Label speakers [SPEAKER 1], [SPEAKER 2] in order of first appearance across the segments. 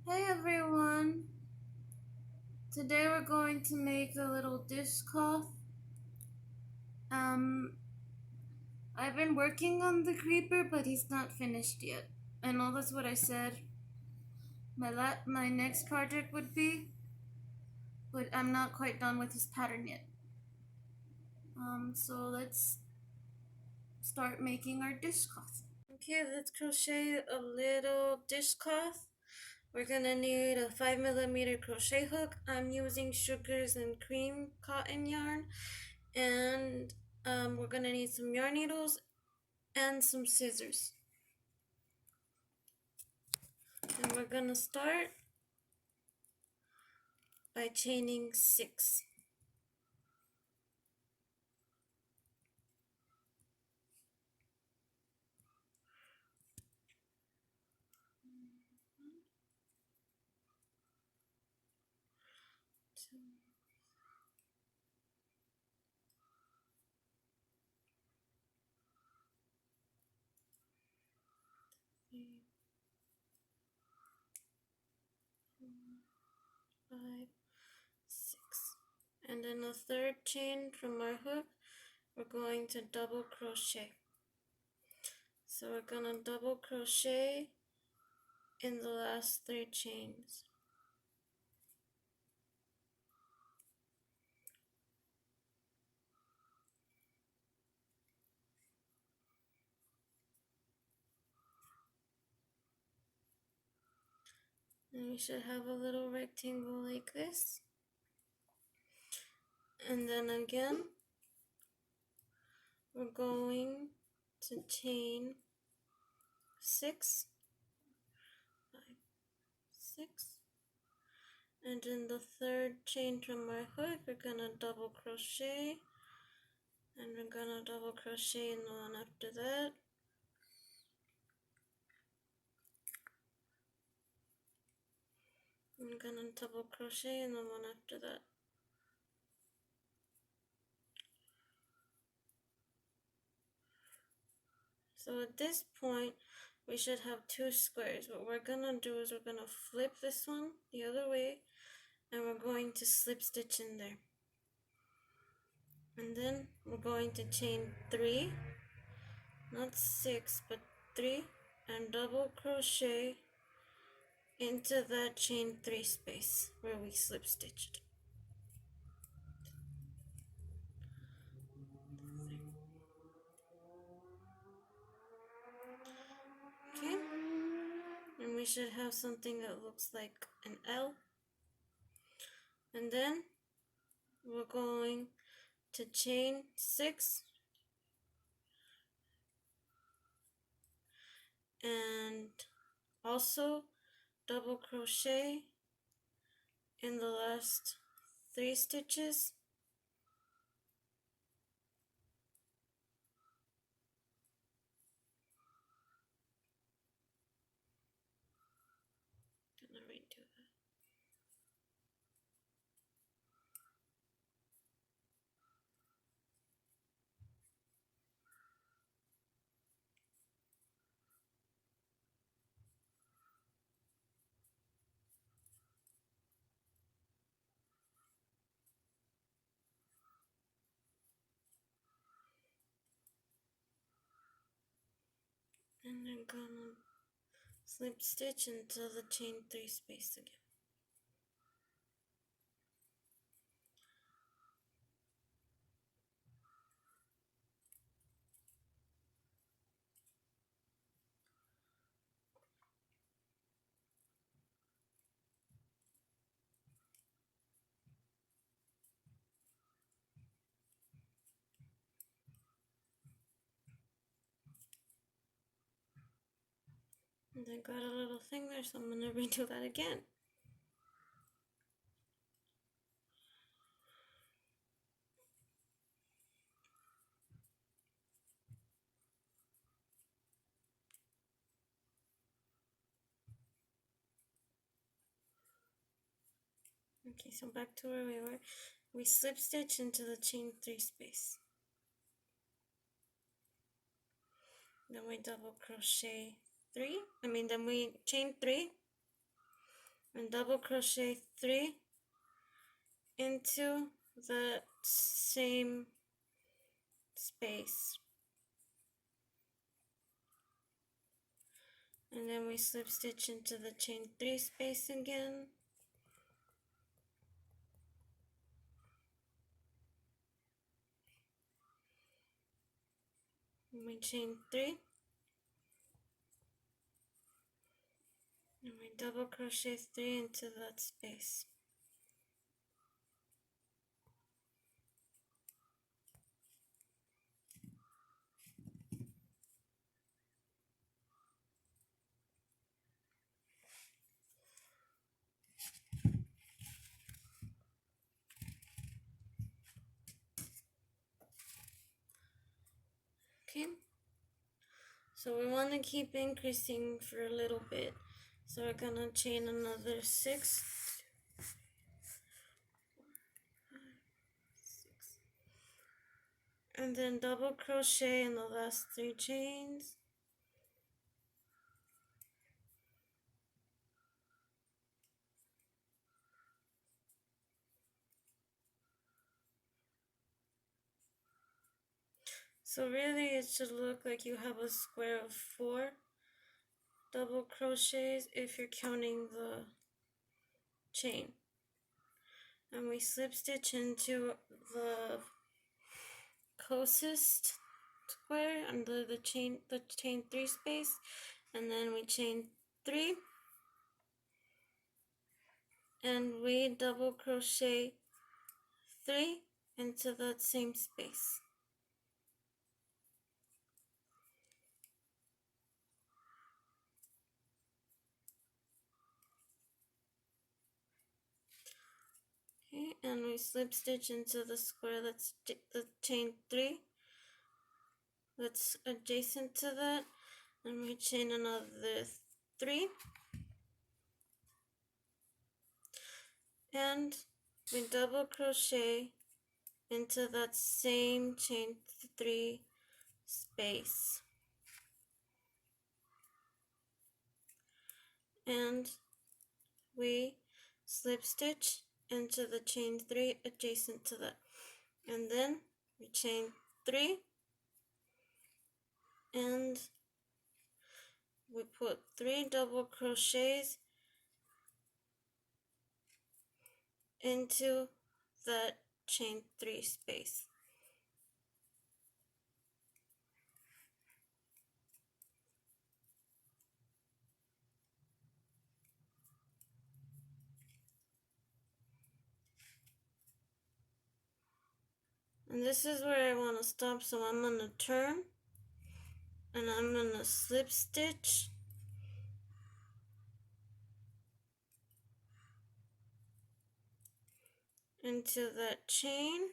[SPEAKER 1] Hey everyone! Today we're going to make a little dishcloth. Um, I've been working on the creeper, but he's not finished yet. I know that's what I said my next project would be, but I'm not quite done with his pattern yet. So let's start making our dishcloth. Okay, let's crochet a little dishcloth. We're gonna need a 5mm crochet hook. I'm using sugars and cream cotton yarn, and we're gonna need some yarn needles and some scissors. And we're gonna start by chaining 6. Two, 3, 4, 5, 6. And then the third chain from our hook, we're going to double crochet. So we're gonna double crochet in the last 3 chains. And we should have a little rectangle like this. And then again, we're going to chain 6, 5, 6. And in the third chain from our hook, we're gonna double crochet, and we're gonna double crochet in the one after that. I'm gonna double crochet in the one after that. So at this point, we should have 2 squares. What we're gonna do is we're gonna flip this one the other way, and we're going to slip stitch in there. And then we're going to chain 3, not 6, but 3, and double crochet into that chain 3 space where we slip stitched. Okay, and we should have something that looks like an L. And then we're going to chain 6 and also double crochet in the last 3 stitches. Gonna redo that. And then gonna slip stitch into the chain 3 space again. And I got a little thing there, so I'm gonna redo that again. Okay, so back to where we were. We slip stitch into the chain 3 space. Then we double crochet 3. Then we chain 3. and double crochet 3 into the same space, and then we slip stitch into the chain 3 space again, and we chain 3, and we double crochet 3 into that space. Okay, so we want to keep increasing for a little bit, so we're gonna chain another 6, and then double crochet in the last 3 chains, so really it should look like you have a square of 4 double crochets if you're counting the chain, and we slip stitch into the closest square under the chain 3 space, and then we chain 3, and we double crochet 3 into that same space. Okay, and we slip stitch into the square that's the chain 3 that's adjacent to that, and we chain another 3, and we double crochet into that same chain 3 space, and we slip stitch into the chain 3 adjacent to that, and then we chain 3, and we put 3 double crochets into that chain 3 space. And this is where I want to stop, so I'm going to turn, and I'm going to slip stitch into that chain.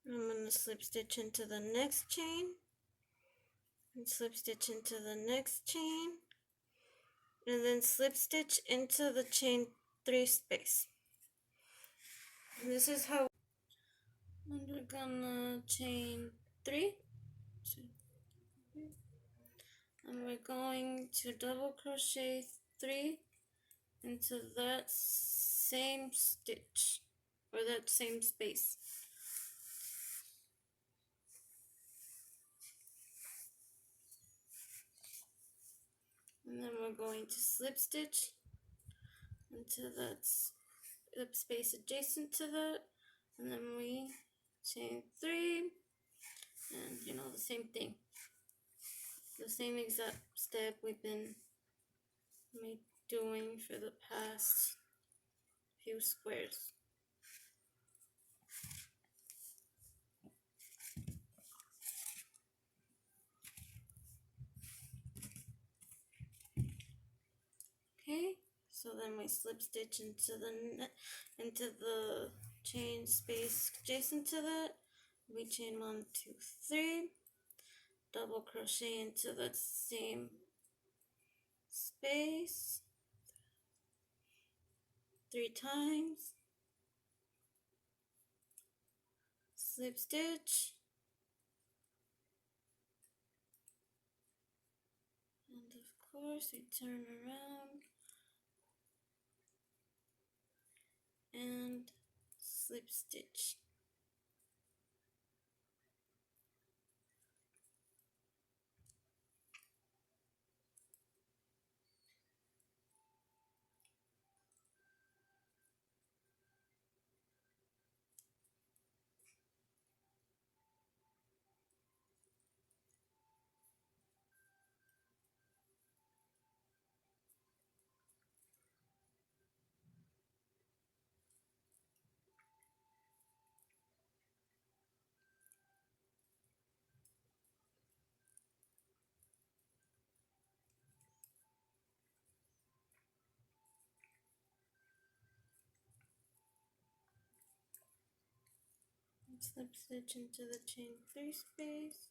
[SPEAKER 1] I'm going to slip stitch into the next chain, and slip stitch into the next chain, and then slip stitch into the chain 3 space. And this is how, and we're gonna chain 3, and we're going to double crochet 3 into that same stitch, or that same space. And then we're going to slip stitch into that space adjacent to that, and then we chain 3, and the same thing, the same exact step we've been doing for the past few squares. Okay, so then we slip stitch into the chain space adjacent to that. We chain 1, 2, 3, double crochet into that same space 3 times, slip stitch, and of course we turn around and slip stitch. Slip stitch into the chain 3 space.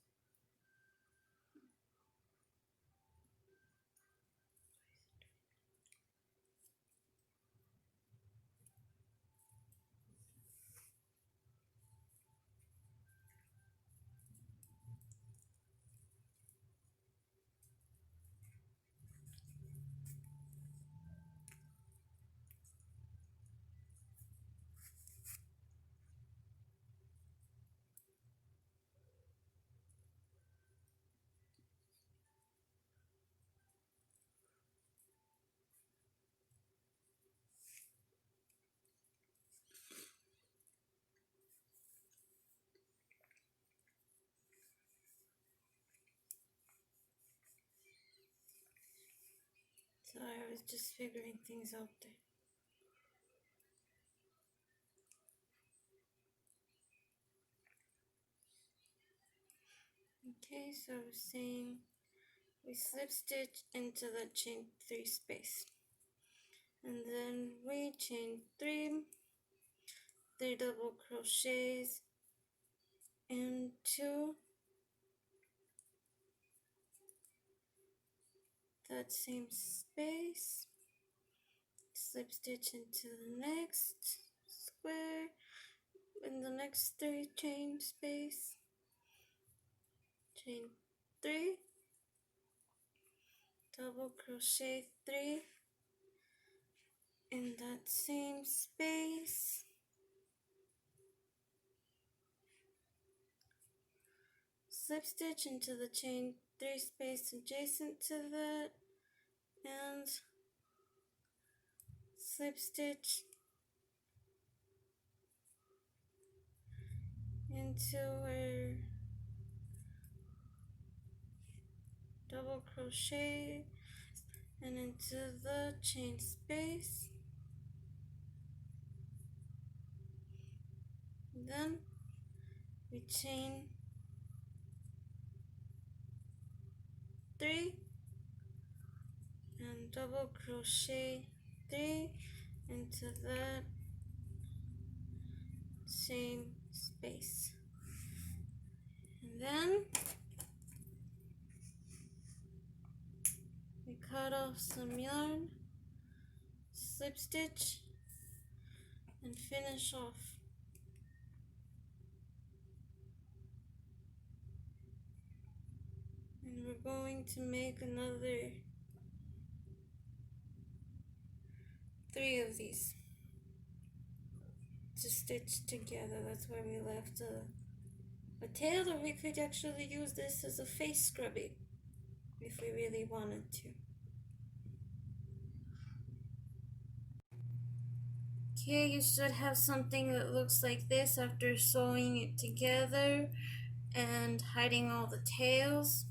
[SPEAKER 1] So I was just figuring things out there. Okay, so I was saying we slip stitch into the chain 3 space, and then we chain 3 double crochets into that same space, slip stitch into the next square in the next 3 chain space, chain 3, double crochet 3 in that same space, slip stitch into the chain 3 space adjacent to that, and slip stitch into our double crochet and into the chain space. Then we chain 3 and double crochet 3 into that same space, and then we cut off some yarn, slip stitch, and finish off. And we're going to make another 3 of these to stitch together. That's where we left a tail, or we could actually use this as a face scrubby if we really wanted to. Okay, you should have something that looks like this after sewing it together and hiding all the tails.